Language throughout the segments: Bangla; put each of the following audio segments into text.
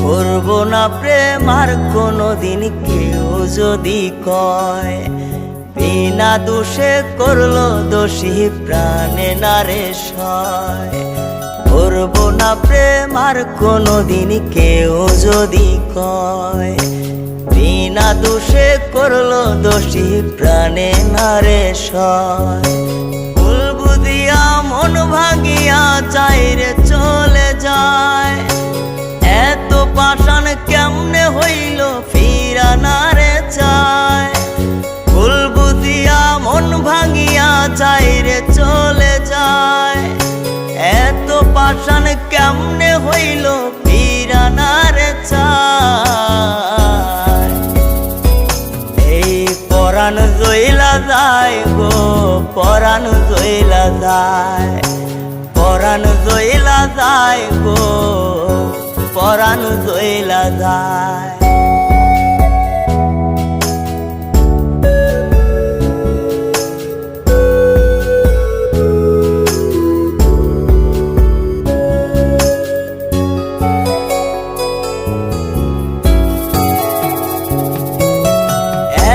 করবো না প্রেম আর কোনোদিন কেউ যদি কয়, বিনা দোষে করলো দোষী প্রাণে নারে সয়। করবো না প্রেম আর কোনোদিন কেউ যদি কয়, বিনা দোষে করলো দোষী প্রাণে নারে সয়। ভুল বুঝিয়া মন ভাঙিয়া চাইরে চলে যায়, এত পাষাণ কেমনে হইল ফিরা না রে চায়। ভুল বুঝিয়া মন ভাঙিয়া চাইরে চলে যায়, এত পাষাণ কেমনে হইল ফিরা না রে চায়। এই পরাণ জইলা যায় গো, পরাণ জইলা যায়, পরাণ জইলা যায় গো, পরাণ জইলা যায়।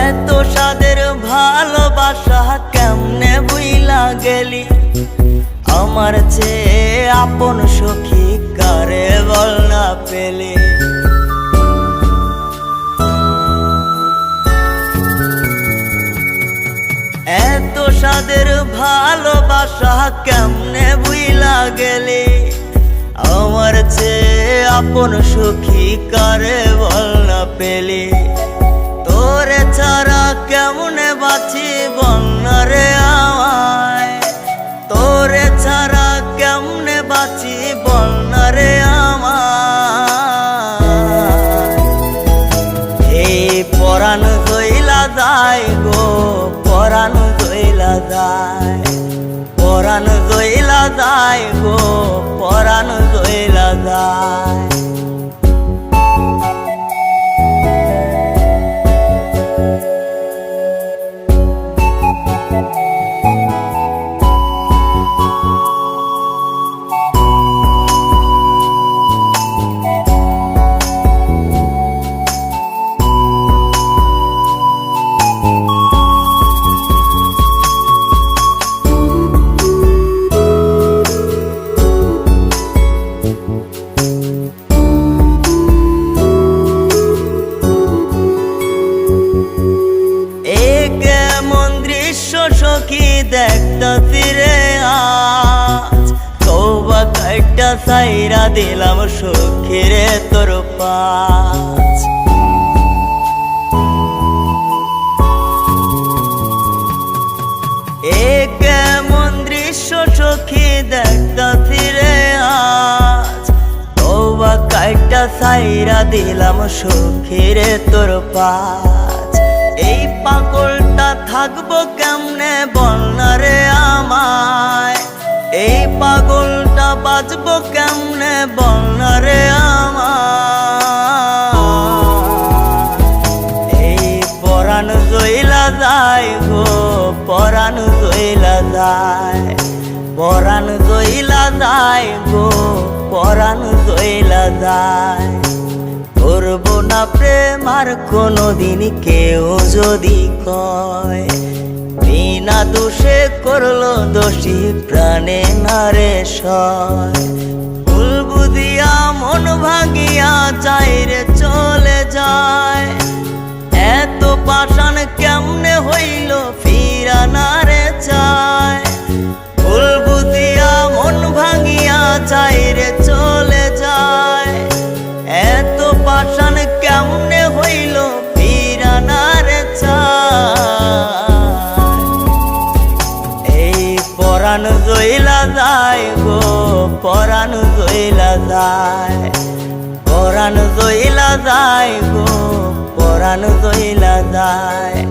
এত সাদের ভালোবাসা কেমনে বুইলা গেলি, আমার চেয়ে আপন সখী কারে বল না পেলে। এত সাদের ভালোবাসা কেমনে বুইলা গেলে, আমার চেয়ে আপন সখী কারে বল না পেলে। তোরে ছাড়া কেমনে বাঁচি বল না রে আমায়, তোরে ছাড়া কেমনে বাঁচি বল না রে আমায়। এই পরাণ জইলা যায় গো, পরাণ জইলা যায়, পরাণ জইলা যায় গো, পরাণ জইলা যায়। সখী দেখতাছি রে আজ, তওবা কাইটা সাইরা দিলাম সখী রে তোর পাশ। এ কেমন দৃশ্য সখী দেখতাছি রে আজ, তওবা কাইটা সাইরা দিলাম সখী রে তোর পাশ। এই পাগলটা থাকবো কেমনে বল না রে আমায়, এই পাগলটা বাঁচবো কেমনে বল না রে আমায়। এই পরাণ জইলা যায় গো, পরাণ জইলা যায়, পরাণ জইলা যায় গো, পরাণ জইলা যায়। করবো না প্রেম আর কোনোদিন কেউ যদি কয়, বিনা দোষে করলো দোষী প্রাণে নারে সয়। ভুল বুঝিয়া মন ভাঙিয়া চাইরে চলে যায়, এত পাষাণ কেমনে হইল ফিরা না রে চায়। ভুল বুঝিয়া মন ভাঙিয়া চাইরে চলে যায়, এত পাষাণ কেমনে হইল ফিরা না রে চায়। এই পরাণ জইলা যায় গো, পরাণ জইলা যায়, পরাণ জইলা যায় গো, পরাণ জইলা যায়।